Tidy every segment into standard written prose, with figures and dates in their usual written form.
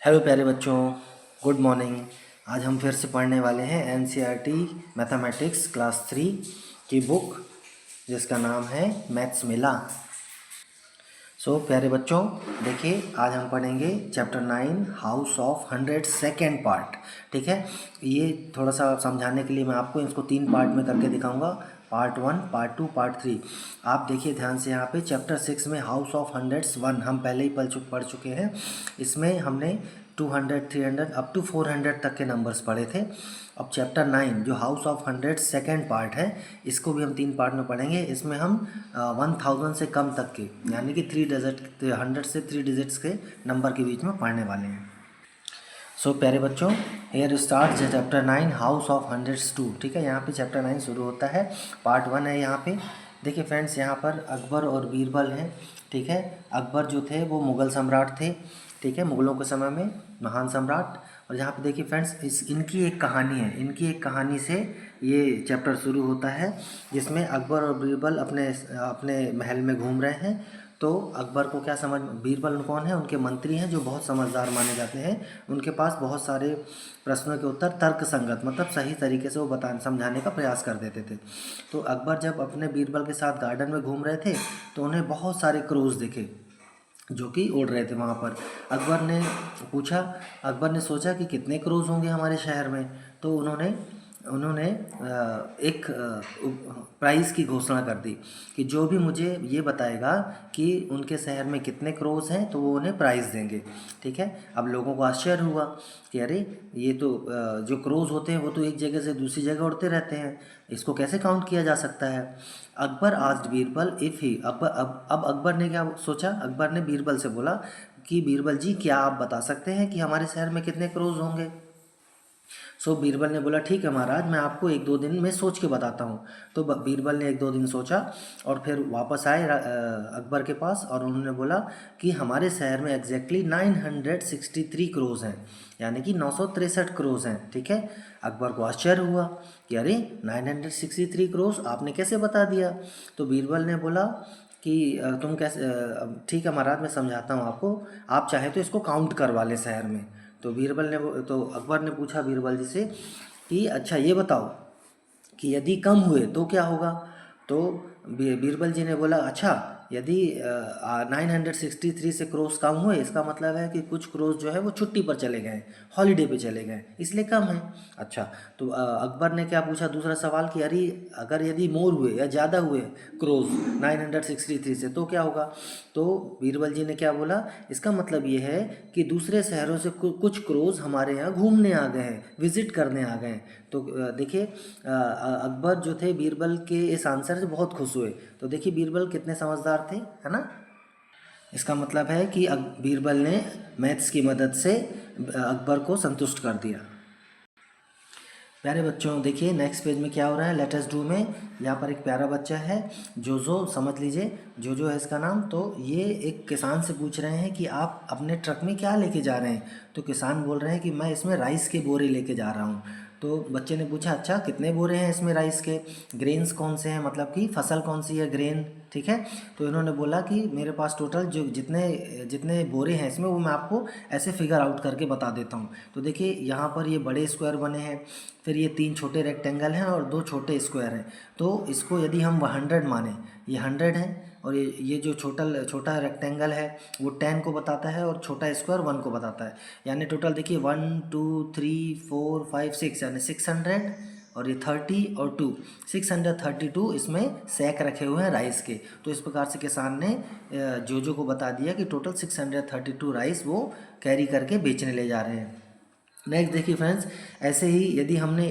Hello प्यारे बच्चों, good morning. आज हम फिर से पढ़ने वाले हैं एनसीईआरटी मैथमेटिक्स क्लास 3 की बुक जिसका नाम है मैथ्स मिला। प्यारे बच्चों, देखिए आज हम पढ़ेंगे chapter 9 house of 100 second part. ठीक है, ये थोड़ा सा समझाने के लिए मैं आपको इसको 3 पार्ट में करके दिखाऊंगा। Part 1, part 2, part 3। आप देखिए ध्यान से, यहाँ पे चैप्टर 6 में हाउस ऑफ हंड्रेड्स 1 हम पहले ही पढ़ चुके हैं। इसमें हमने 200, 300 अप टू 400 तक के नंबर्स पढ़े थे। अब चैप्टर 9 जो house of hundred second part है, इसको भी हम 3 पार्ट में पढ़ेंगे। इसमें हम 1000 से कम तक के, यानी कि 100 से 3 डिजिट्स के नंबर के बीच में पढ़ने वाले हैं। प्यारे बच्चों, here start chapter 9 house of hundreds 2। ठीक है, यहाँ पे चैप्टर 9 शुरू होता है। पार्ट 1 है यहाँ पे। देखिए फ्रेंड्स, यहाँ पर अकबर और बीरबल हैं। ठीक है, अकबर जो थे वो मुग़ल सम्राट थे। ठीक है, मुग़लों के समय में महान सम्राट। और यहाँ पे देखिए फ्रेंड्स, इनकी एक कहानी है। इनकी एक कहानी से ये चैप्टर शुरू होता है, जिसमें अकबर और बीरबल अपने अपने महल में घूम रहे हैं। तो अकबर को क्या समझ, बीरबल कौन है, उनके मंत्री हैं जो बहुत समझदार माने जाते हैं। उनके पास बहुत सारे प्रश्नों के उत्तर तर्क संगत, मतलब सही तरीके से वो समझाने का प्रयास कर देते थे। तो अकबर जब अपने बीरबल के साथ गार्डन में घूम रहे थे, तो उन्हें बहुत सारे क्रोज दिखे जो कि उड़ रहे थे वहाँ पर। अकबर ने पूछा, अकबर ने सोचा कि कितने क्रोज होंगे हमारे शहर में। तो उन्होंने उन्होंने एक प्राइज़ की घोषणा कर दी कि जो भी मुझे ये बताएगा कि उनके शहर में कितने क्रोज हैं, तो वो उन्हें प्राइज़ देंगे। ठीक है, अब लोगों को आश्चर्य हुआ कि अरे, ये तो जो क्रोज होते हैं वो तो एक जगह से दूसरी जगह उड़ते रहते हैं, इसको कैसे काउंट किया जा सकता है। Akbar asked Birbal if he अब अकबर ने क्या सोचा, अकबर ने बीरबल से बोला कि बीरबल जी, क्या आप बता सकते हैं कि हमारे शहर में कितने क्रोज होंगे। बीरबल ने बोला ठीक है महाराज, मैं आपको 1-2 दिन में सोच के बताता हूँ। तो बीरबल ने 1-2 दिन सोचा और फिर वापस आए अकबर के पास, और उन्होंने बोला कि हमारे शहर में एग्जैक्टली 963 क्रोज हैं, यानी कि 963 क्रोज हैं। ठीक है, अकबर को आश्चर्य हुआ कि अरे, 963 क्रोज आपने कैसे बता दिया। तो बीरबल ने बोला कि तुम कैसे, ठीक है महाराज, मैं समझाता हूँ आपको, आप चाहे तो इसको काउंट करवा लें शहर में। तो अकबर ने पूछा बीरबल जी से कि अच्छा ये बताओ कि यदि कम हुए तो क्या होगा। तो बीरबल जी ने बोला, अच्छा यदि 963 से क्रोस कम हुए, इसका मतलब है कि कुछ क्रोस जो है वो छुट्टी पर चले गए, हॉलीडे पे चले गए, इसलिए कम है। अच्छा, तो अकबर ने क्या पूछा दूसरा सवाल कि अरे, अगर यदि मोर हुए या ज़्यादा हुए क्रोस 963 से तो क्या होगा। तो बीरबल जी ने क्या बोला, इसका मतलब ये है कि दूसरे शहरों से कुछ क्रोज हमारे यहाँ घूमने आ गए हैं, विजिट करने आ गए हैं। तो देखिए, अकबर जो थे बीरबल के इस आंसर से बहुत खुश हुए। तो देखिए बीरबल कितने समझदार थे, है ना। इसका मतलब है कि बीरबल ने मैथ्स की मदद से अकबर को संतुष्ट कर दिया। प्यारे बच्चों, देखिए नेक्स्ट पेज में क्या हो रहा है। लेट अस डू में यहाँ पर एक प्यारा बच्चा है, जोजो, समझ लीजिए, जोजो है इसका नाम। तो ये एक किसान से पूछ रहे हैं कि आप अपने ट्रक में क्या लेके जा रहे हैं। तो किसान बोल रहे हैं कि मैं इसमें राइस के बोरे लेके जा रहा हूँ। तो बच्चे ने पूछा, अच्छा कितने बोरे हैं इसमें राइस के, ग्रेन्स कौन से हैं, मतलब कि फसल कौन सी है, ग्रेन। ठीक है, तो इन्होंने बोला कि मेरे पास टोटल जो जितने जितने बोरे हैं इसमें, वो मैं आपको ऐसे फिगर आउट करके बता देता हूँ। तो देखिए यहाँ पर ये बड़े स्क्वायर बने हैं, फिर ये 3 छोटे रेक्टेंगल हैं और 2 छोटे स्क्वायर हैं। तो इसको यदि हम 100 माने, ये 100 है, और ये जो छोटा रेक्टेंगल है वो 10 को बताता है, और छोटा स्क्वायर 1 को बताता है। यानी टोटल देखिए 1 2 3 4 5 6, यानी 600, और ये 30 और 2, 632 इसमें सैक रखे हुए हैं राइस के। तो इस प्रकार से किसान ने जोजो को बता दिया कि टोटल 632 राइस वो कैरी करके बेचने ले जा रहे हैं। नेक्स्ट देखिए फ्रेंड्स, ऐसे ही यदि हमने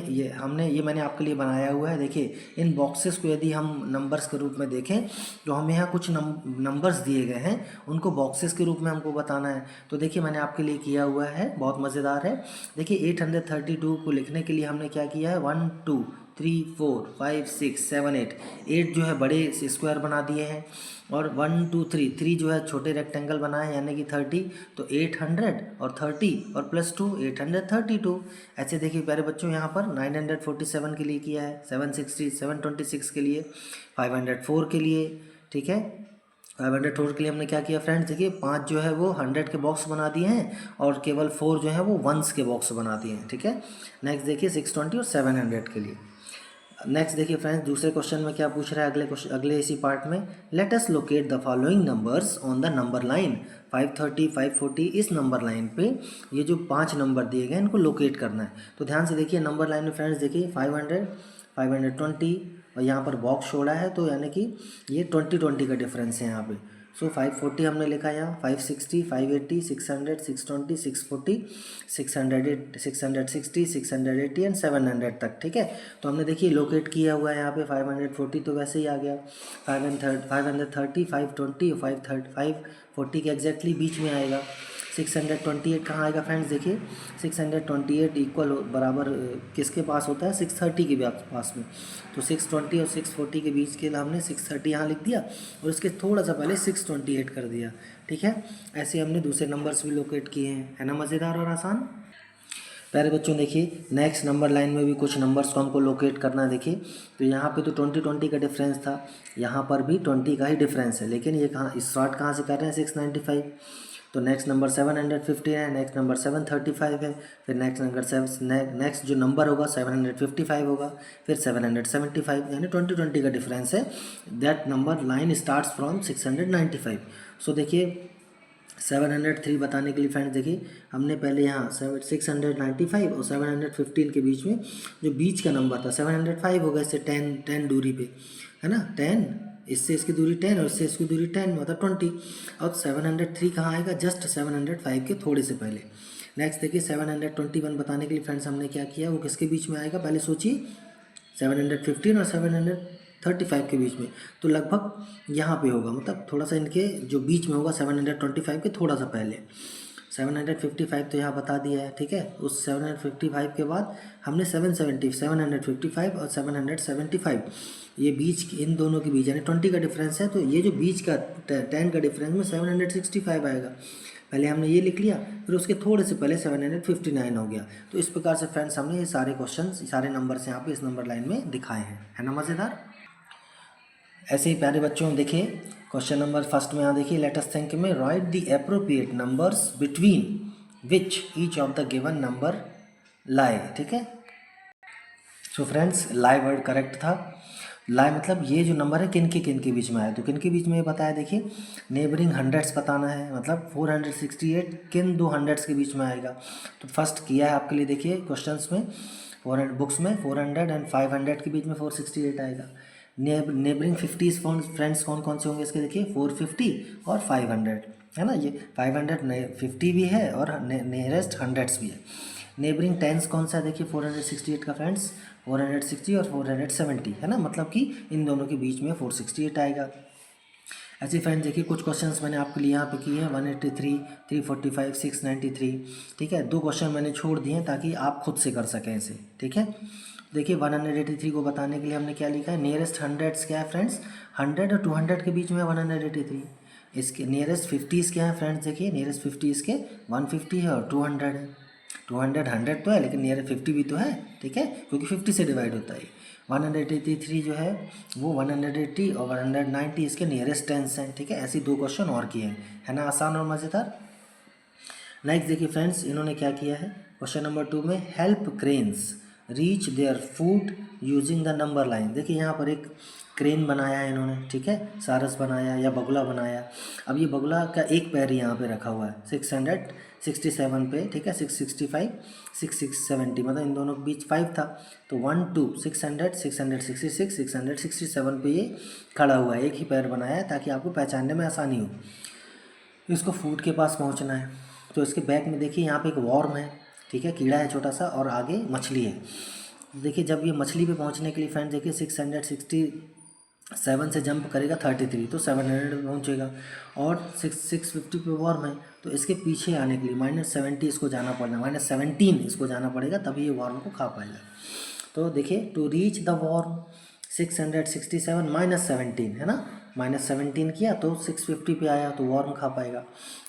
ये मैंने आपके लिए बनाया हुआ है। देखिए इन बॉक्सेस को यदि हम नंबर्स के रूप में देखें, तो हमें यहाँ कुछ नंबर्स दिए गए हैं, उनको बॉक्सेस के रूप में हमको बताना है। तो देखिए मैंने आपके लिए किया हुआ है, बहुत मज़ेदार है। देखिए 832 को लिखने के लिए हमने क्या किया है, 1 2 3 4 5 6 7 8 जो है बड़े स्क्वायर बना दिए हैं, और 1 2 3 जो है छोटे रेक्टेंगल बनाए, यानी कि 30। तो 800 और 30 और +2 832। ऐसे देखिए प्यारे बच्चों, यहाँ पर 947 के लिए किया है, 726 के लिए, 504 के लिए। ठीक है, 504 के लिए हमने क्या किया फ्रेंड्स, देखिए 5 जो है वो 100 के बॉक्स बना दिए हैं और केवल 4 जो है वो वंस के बॉक्स बना दिए हैं, ठीक है। नेक्स्ट देखिए 620 और 700 के लिए। नेक्स्ट देखिए फ्रेंड्स, दूसरे क्वेश्चन में क्या पूछ रहा है अगले इसी पार्ट में, let us locate the following numbers on the number line 530 540। इस नंबर लाइन पे ये जो 5 नंबर दिए गए इनको लोकेट करना है। तो ध्यान से देखिए नंबर लाइन में फ्रेंड्स, देखिए 500 520 और यहाँ पर बॉक्स छोड़ा है, तो यानी कि ये 20 का डिफरेंस है यहाँ पे। सो 540 हमने लिखा यहाँ, 560 580 600 620 640 600 660 680 एंड 700 तक, ठीक है। तो हमने देखिए लोकेट किया हुआ है यहाँ पे 540, तो वैसे ही आ गया। 530 520 और 540 के एग्जैक्टली बीच में आएगा। 628 कहाँ आएगा फ्रेंड्स, देखिए 628 इक्वल बराबर किसके पास होता है, 630 के पास में। तो 620 और 640 के बीच के लिए हमने 630 यहाँ लिख दिया और इसके थोड़ा सा पहले 628 कर दिया, ठीक है। ऐसे हमने दूसरे नंबर्स भी लोकेट किए हैं, है ना मज़ेदार और आसान। प्यारे बच्चों देखिए नेक्स्ट नंबर लाइन में भी कुछ नंबर्स को हमको लोकेट करना है। देखिए तो यहाँ पे तो 20 का डिफरेंस था, यहाँ पर भी 20 का ही डिफरेंस है, लेकिन ये कहाँ स्टार्ट कहाँ से कर रहे हैं, 695। तो नेक्स्ट नंबर 715 है, नेक्स्ट नंबर 735 है, फिर नेक्स्ट जो नंबर होगा 755 होगा, फिर 775, यानी 20 का डिफरेंस है। That number line starts from 695। सो देखिए 703 बताने के लिए फ्रेंड्स, देखिए हमने पहले यहाँ 695 और 715 के बीच में जो बीच का नंबर था 705 होगा, इससे 10 दूरी पे, है ना। 10 इससे इसकी दूरी 10 और इससे इसकी दूरी 10 मतलब 20। और 703 कहाँ आएगा, जस्ट 705 के थोड़े से पहले। नेक्स्ट देखिए 721 बताने के लिए फ्रेंड्स हमने क्या किया, वो किसके बीच में आएगा, पहले सोचिए 715 और 735 के बीच में, तो लगभग यहाँ पे होगा, मतलब थोड़ा सा इनके जो बीच में होगा 725 के थोड़ा सा पहले। 755 तो यहाँ बता दिया है, ठीक है। उस 755 के बाद हमने 755 और 775, ये बीच इन दोनों के बीच यानी 20 का डिफरेंस है, तो ये जो बीच का 10 का डिफरेंस में 765 आएगा। पहले हमने ये लिख लिया, फिर उसके थोड़े से पहले 759 हो गया। तो इस प्रकार से फ्रेंड्स हमने ये सारे क्वेश्चन सारे नंबर्स यहाँ पे इस नंबर लाइन में दिखाए हैं, है ना मज़ेदार। ऐसे ही प्यारे बच्चों देखिए क्वेश्चन नंबर फर्स्ट में यहाँ देखिए, लेट अस थिंक में write the appropriate numbers between which each of the given number lie, ठीक है। So friends lie word correct था। लाई मतलब ये जो नंबर है किन के बीच में आया, तो किन के बीच में ये बताया, देखिए नेबरिंग हंड्रेड्स बताना है, मतलब 468 किन दो हंड्रेड्स के बीच में आएगा। तो फर्स्ट किया है आपके लिए, देखिए क्वेश्चंस में 400 बुक्स में 400 एंड 500 के बीच में 468 आएगा। नेबरिंग 50 फ्रेंड्स कौन कौन से होंगे इसके, देखिए 450 और 500, है ना। ये 550 भी है और नियरेस्ट हंड्रेड्स भी है। नेबरिंग टेंस कौन सा है, देखिए 468 का फ्रेंड्स 460 और 470, है ना, मतलब कि इन दोनों के बीच में 468 आएगा। ऐसे फ्रेंड्स देखिए कुछ क्वेश्चंस मैंने आपके लिए यहाँ पे किए हैं 183 345 693, ठीक है। 2 क्वेश्चन मैंने छोड़ दिए हैं ताकि आप खुद से कर सकें इसे, ठीक है। देखिए 183 को बताने के लिए हमने क्या लिखा है, नियरेस्ट हंड्रेड्स क्या है फ्रेंड्स, 100 और 200 के बीच में 183। इसके नियरेस्ट 50s क्या है फ्रेंड्स, देखिए नियरेस्ट 50s के 150 है और 200 है। 200 100 तो है लेकिन नियर 50 भी तो है, ठीक है, क्योंकि 50 से डिवाइड होता है। 183 जो है वो 180 और 190 इसके नियरेस्ट टेंस हैं, ठीक है। ऐसे 2 क्वेश्चन और किए हैं, है ना आसान और मज़ेदार। नेक्स्ट देखिए फ्रेंड्स इन्होंने क्या किया है, क्वेश्चन नंबर 2 में help cranes reach their food using the number line. देखिए यहाँ पर एक क्रेन बनाया है इन्होंने, ठीक है, सारस बनाया या बगुला बनाया। अब ये बगुला का एक पैर यहाँ पे रखा हुआ है 667 पे, ठीक है, 665 670 मतलब इन दोनों के बीच 5 था, तो 1 2 600 666 667 पे ये खड़ा हुआ है, एक ही पैर बनाया है ताकि आपको पहचानने में आसानी हो। इसको फूड के पास पहुँचना है, तो इसके बैक में देखिए यहाँ पे एक वॉर्म है, ठीक है, कीड़ा है छोटा सा, और आगे मछली है। देखिए जब ये मछली पे पहुंचने के लिए फ्रेंड्स देखिए 667 से जंप करेगा 33 तो 700 पे पहुंचेगा, और 650 पे वॉर्म है, तो इसके पीछे आने के लिए -70 इसको जाना पड़ना, -17 इसको जाना पड़ेगा, तभी ये वॉर्म को खा पाएगा। तो देखिए टू रीच द वॉर्म 667 -17 है ना, -17 किया तो 650 पे आया, तो वॉर्म खा पाएगा।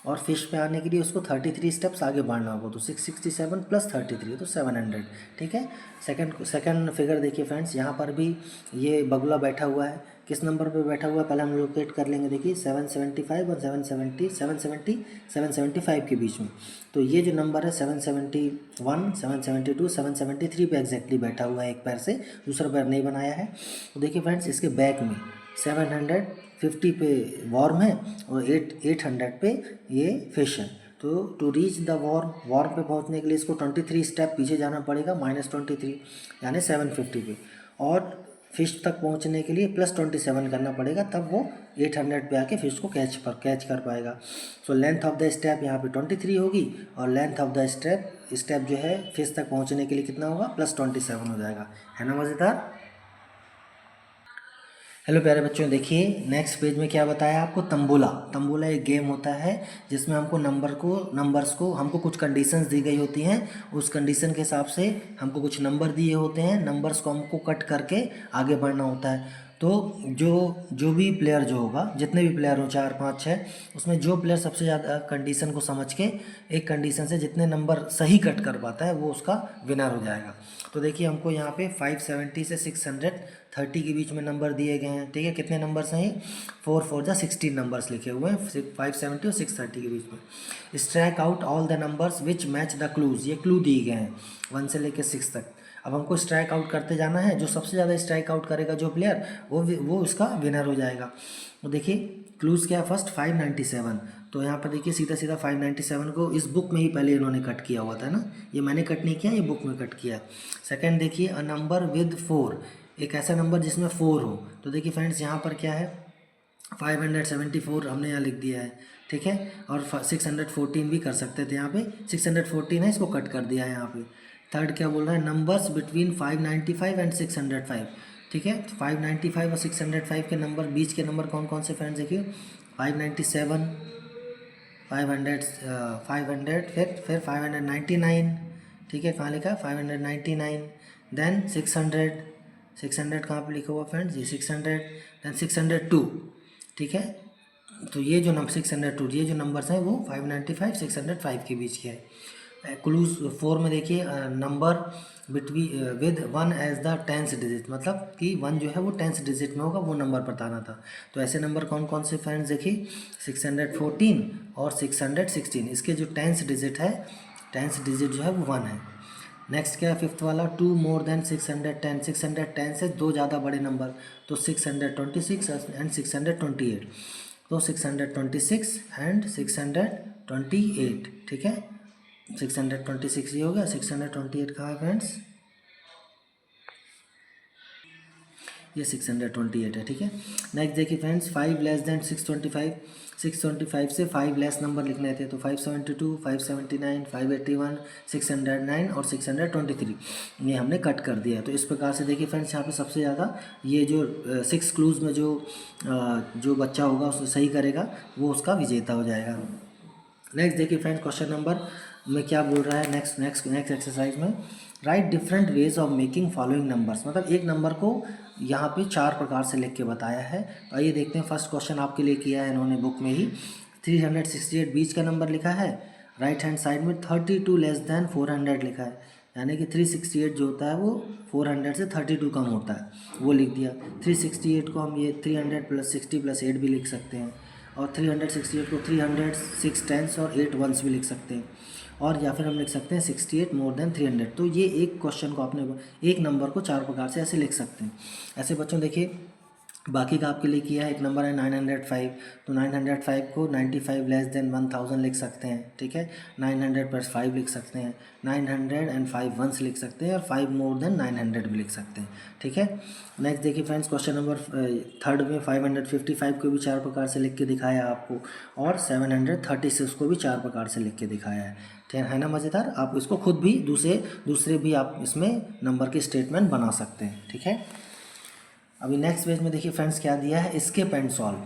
और फिश पे आने के लिए उसको 33 स्टेप्स आगे बढ़ना होगा, तो 667 + 33 तो 700। ठीक है। सेकंड फिगर देखिए फ्रेंड्स, यहाँ पर भी ये बगुला बैठा हुआ है, किस नंबर पे बैठा हुआ है पहले हम लोकेट कर लेंगे। देखिए 775 और 775 के बीच में, तो ये जो नंबर है 771, 772, 773 पे एग्जैक्टली बैठा हुआ है, एक पैर से, दूसरा पैर नहीं बनाया है। तो देखिए फ्रेंड्स, इसके बैक में 750 पे वॉर्म है और 800 पे ये फिश है। तो टू रीच द वॉर्म पे पहुंचने के लिए इसको 23 स्टेप पीछे जाना पड़ेगा, -23 यानी 750 पे, और फिश तक पहुंचने के लिए +27 करना पड़ेगा, तब वो 800 पे आके फिश को कैच कर पाएगा। So length of the step यहाँ पे 23 होगी, और लेंथ ऑफ द स्टेप जो है फिश तक पहुंचने के लिए कितना होगा, +27 हो जाएगा। है ना मज़ेदार। हेलो प्यारे बच्चों, देखिए नेक्स्ट पेज में क्या बताया आपको, तंबोला एक गेम होता है जिसमें हमको नंबर्स को हमको कुछ कंडीशंस दी गई होती हैं, उस कंडीशन के हिसाब से हमको कुछ नंबर दिए होते हैं, नंबर्स को हमको कट करके आगे बढ़ना होता है। तो जो भी प्लेयर जो होगा, जितने भी प्लेयर हो 4 5 6, उसमें जो प्लेयर सबसे ज़्यादा कंडीशन को समझ के एक कंडीशन से जितने नंबर सही कट कर पाता है वो उसका विनर हो जाएगा। तो देखिए हमको यहाँ पे 570 से 630 के बीच में नंबर दिए गए हैं। ठीक है, कितने नंबर्स हैं, 4 4 जा 16 नंबर्स लिखे हुए हैं 570 और 630 के बीच में। Strike out all the numbers which match the clues, ये क्लू दिए गए हैं 1 से लेकर 6 तक। अब हमको स्ट्राइक आउट करते जाना है, जो सबसे ज़्यादा स्ट्राइक आउट करेगा जो प्लेयर, वो उसका विनर हो जाएगा। तो देखिए क्लूज क्या, फर्स्ट 597, तो यहाँ पर देखिए सीधा सीधा 597 को इस बुक में ही पहले इन्होंने कट किया हुआ था ना, ये मैंने कट नहीं किया, ये बुक में कट किया। सेकंड देखिए, अ नंबर विद 4, एक ऐसा नंबर जिसमें 4 हो। तो देखिए फ्रेंड्स यहाँ पर क्या है, 574 हमने यहाँ लिख दिया है। ठीक है, और 614 भी कर सकते थे, यहाँ पे 614 है, इसको कट कर दिया है यहाँ पे। थर्ड क्या बोल रहा है, नंबर्स बिटवीन 595 एंड 605। ठीक है, 595 और 605 के नंबर, बीच के नंबर कौन कौन से फ्रेंड्स देखिए, 597, 500 फिर 599। ठीक है, कहाँ लिखा है 599, देन 600 कहाँ पे लिखा हुआ फ्रेंड्स, ये 600, देन 602। ठीक है, तो ये जो नंबर 602, ये जो नंबर्स हैं वो 595 605 के बीच के है। क्लूज 4 में देखिए, number with 1 as the 10th digit, मतलब कि 1 जो है वो 10th डिजिट में होगा, वो नंबर बताना था। तो ऐसे नंबर कौन कौन से फ्रेंड्स देखिए, 614 और 616, इसके जो 10th डिजिट है, 10th डिजिट जो है वो 1 है। नेक्स्ट क्या है, फिफ्थ वाला, 2 मोर देन 610, 610 से 2 ज़्यादा बड़े नंबर, तो 626 एंड 628, तो 626 एंड 628। ठीक है, 626 ये हो गया, 628 कहाँ है फ्रेंड्स, ये 628 है। ठीक है, नेक्स्ट देखिए फ्रेंड्स, 5 लेस देन 625, 625 से 5 लेस नंबर लिखने थे, तो 572, 579, 581, 609 और 623, ये हमने कट कर दिया। तो इस प्रकार से देखिए फ्रेंड्स, यहाँ पे सबसे ज़्यादा ये जो 6 क्लूज़ में जो बच्चा होगा उसको सही करेगा, वो उसका विजेता हो जाएगा। नेक्स्ट देखिए फ्रेंड्स, क्वेश्चन नंबर में क्या बोल रहा है, नेक्स्ट एक्सरसाइज में, right different ways of making following numbers, मतलब एक नंबर को यहाँ पे 4 प्रकार से लिख के बताया है। तो आइए देखते हैं, फर्स्ट क्वेश्चन आपके लिए किया है इन्होंने बुक में ही, 368 बीच का नंबर लिखा है, राइट हैंड साइड में 32 लेस देन 400 लिखा है, यानी कि 368 जो होता है वो 400 से 32 कम होता है, वो लिख दिया। 368 को हम ये 300 + 60 + 8 भी लिख सकते हैं, और 368 को 300 6 10s और 8 1s भी लिख सकते हैं, और या फिर हम लिख सकते हैं 68 मोर देन 300। तो ये एक क्वेश्चन को आपने, एक नंबर को 4 प्रकार से ऐसे लिख सकते हैं। ऐसे बच्चों देखिए, बाकी का आपके लिए किया है, एक नंबर है 905, तो 905 को 95 लेस देन 1000 लिख सकते हैं। ठीक है, 900 + 5 लिख सकते हैं, 905 1s लिख सकते हैं, और 5 मोर देन 900 भी लिख सकते हैं। ठीक है, नेक्स्ट देखिए फ्रेंड्स, क्वेश्चन नंबर थर्ड में 555 को भी 4 प्रकार से लिख के दिखाया है आपको, और 736 को भी 4 प्रकार से लिख के दिखाया है। ठीक है ना मज़ेदार, आप इसको खुद भी दूसरे भी आप इसमें नंबर के स्टेटमेंट बना सकते हैं। ठीक है, अभी नेक्स्ट पेज में देखिए फ्रेंड्स क्या दिया है, स्किप एंड सॉल्व।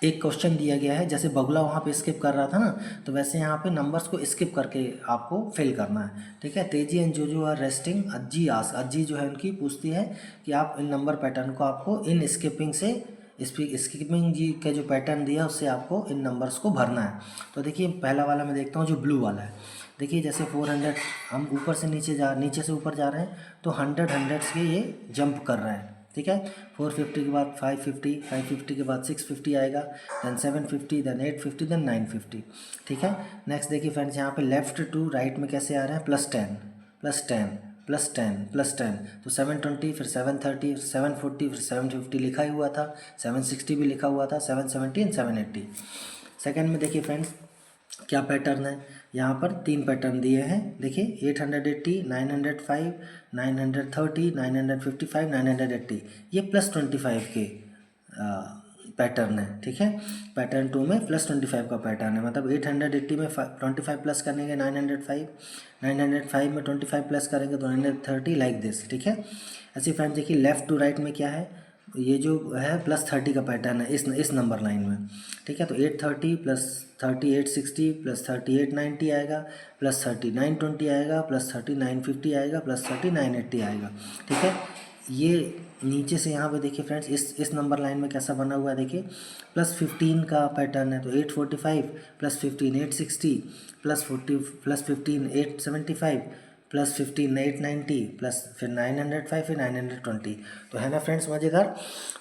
एक क्वेश्चन दिया गया है, जैसे बगुला वहाँ पे स्किप कर रहा था ना, तो वैसे यहाँ पे नंबर्स को स्किप करके आपको फिल करना है। ठीक है, तेजी एंड जोजो आर रेस्टिंग, अज्जी जो है उनकी पूछती है कि आप इन नंबर पैटर्न को आपको इन स्किपिंग से स्किपिंग जी का जो पैटर्न दिया है उससे आपको इन नंबर्स को भरना है। तो देखिए पहला वाला मैं देखता हूँ जो ब्लू वाला है। देखिए जैसे 400 हम ऊपर से नीचे से ऊपर जा रहे हैं तो 100 के ये जंप कर रहे हैं, ठीक है। 450 के बाद 550, 550 के बाद 650 आएगा, देन 750, देन 850, देन 950, ठीक है। नेक्स्ट देखिए फ्रेंड्स यहाँ पे लेफ्ट टू राइट में कैसे आ रहे हैं, +10 +10 +10 +10, तो 720 फिर 730 फिर 740 फिर 750 लिखा ही हुआ था, 760 भी लिखा हुआ था, 770 एंड 780। सेकेंड में देखिए फ्रेंड्स क्या पैटर्न है, यहाँ पर 3 पैटर्न दिए हैं। देखिए 880, 905, 930, 955, 980, ये +25 के पैटर्न है, ठीक है। पैटर्न 2 में +25 का पैटर्न है, मतलब 880 में 25 प्लस करेंगे 905, 905 में 25 प्लस करेंगे तो 930, लाइक दिस, ठीक है। ऐसे फ्रेंड्स देखिए लेफ़्ट टू राइट में क्या है, ये जो है +30 का पैटर्न है इस नंबर लाइन में, ठीक है। तो 830 +30 860 +30 890 आएगा, +30 920 आएगा, +30 950 आएगा, +30 980 आएगा, ठीक है। ये नीचे से यहाँ पे देखिए फ्रेंड्स इस नंबर लाइन में कैसा बना हुआ है, देखिए +15 का पैटर्न है, तो 845 +15 860 +15 875 +15 890 प्लस फिर 905 फिर 920। तो है ना फ्रेंड्स मज़ेदार।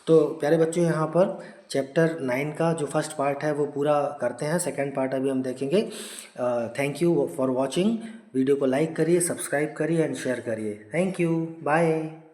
तो प्यारे बच्चों यहाँ पर चैप्टर 9 का जो फर्स्ट पार्ट है वो पूरा करते हैं, सेकंड पार्ट अभी हम देखेंगे। Thank you for watching. Video को लाइक करिए, सब्सक्राइब करिए एंड शेयर करिए। Thank you, bye.